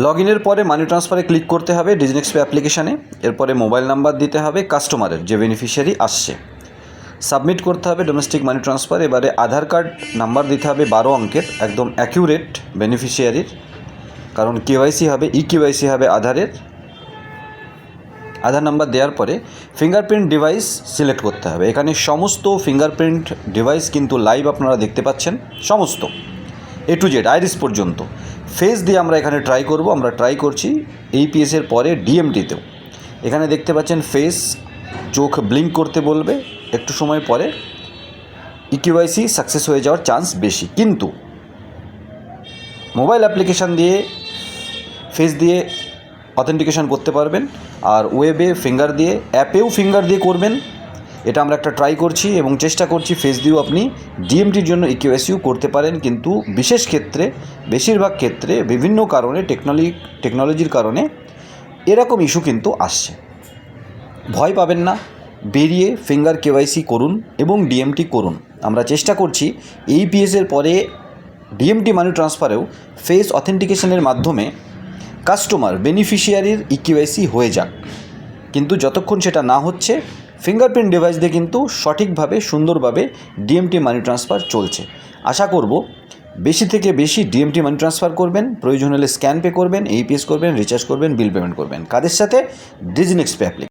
লগইনের পরে মানি ট্রান্সফারে ক্লিক করতে হবে ডিজিনেক্সপে অ্যাপ্লিকেশানে। এরপরে মোবাইল নাম্বার দিতে হবে কাস্টমারের, যে বেনিফিশিয়ারি আসছে। সাবমিট করতে হবে ডোমেস্টিক মানি ট্রান্সফার। এবারে আধার কার্ড নাম্বার দিতে হবে 12 অঙ্কের, একদম অ্যাকিউরেট বেনিফিশিয়ারির, কারণ কেওয়াইসি হবে, কেওয়াইসি হবে আধারের। আধার নাম্বার দেওয়ার পরে ফিঙ্গারপ্রিন্ট ডিভাইস সিলেক্ট করতে হবে। এখানে সমস্ত ফিঙ্গারপ্রিন্ট ডিভাইস কিন্তু লাইভ আপনারা দেখতে পাচ্ছেন, সমস্ত A to Z আইরিস পর্যন্ত। ফেস দিয়ে আমরা এখানে ট্রাই করব। আমরা ট্রাই করছি APS-এর পরে DMT-তেও। এখানে দেখতে পাচ্ছেন ফেস, চোখ ব্লিঙ্ক করতে বলবে, একটু সময় পরে কেওয়াইসি সাকসেস হয়ে যাওয়ার চান্স বেশি। কিন্তু মোবাইল অ্যাপ্লিকেশান দিয়ে ফেস দিয়ে অথেন্টিকেশন করতে পারবেন, আর ওয়েবে ফিঙ্গার দিয়ে, অ্যাপেও ফিঙ্গার দিয়ে করবেন। এটা আমরা একটা ট্রাই করছি এবং চেষ্টা করছি ফেস দিয়েও আপনি DMT-র জন্য কেওয়াইসিও করতে পারেন। কিন্তু বিশেষ ক্ষেত্রে, বেশিরভাগ ক্ষেত্রে বিভিন্ন কারণে, টেকনোলজির কারণে এরকম ইস্যু কিন্তু আসছে। ভয় পাবেন না, বেরিয়ে ফিঙ্গার কেওয়াইসি করুন এবং DMT করুন। আমরা চেষ্টা করছি APS-এর পরে DMT মানি ট্রান্সফারেও ফেস অথেন্টিকেশনের মাধ্যমে কাস্টমার বেনিফিশিয়ারির কেওয়াইসি হয়ে যাক। কিন্তু যতক্ষণ সেটা না হচ্ছে, ফিঙ্গারপ্রিন্ট ডিভাইস দিয়ে কিন্তু সঠিকভাবে, সুন্দরভাবে DMT মানি ট্রান্সফার চলছে। আশা করব বেশি থেকে বেশি DMT মানি ট্রান্সফার করবেন, প্রয়োজন হলে স্ক্যান পে করবেন, APS করবেন, রিচার্জ করবেন, বিল পেমেন্ট করবেন। কাদের সাথে? ডিজিনেক্সপে অ্যাপ্লিকেশন।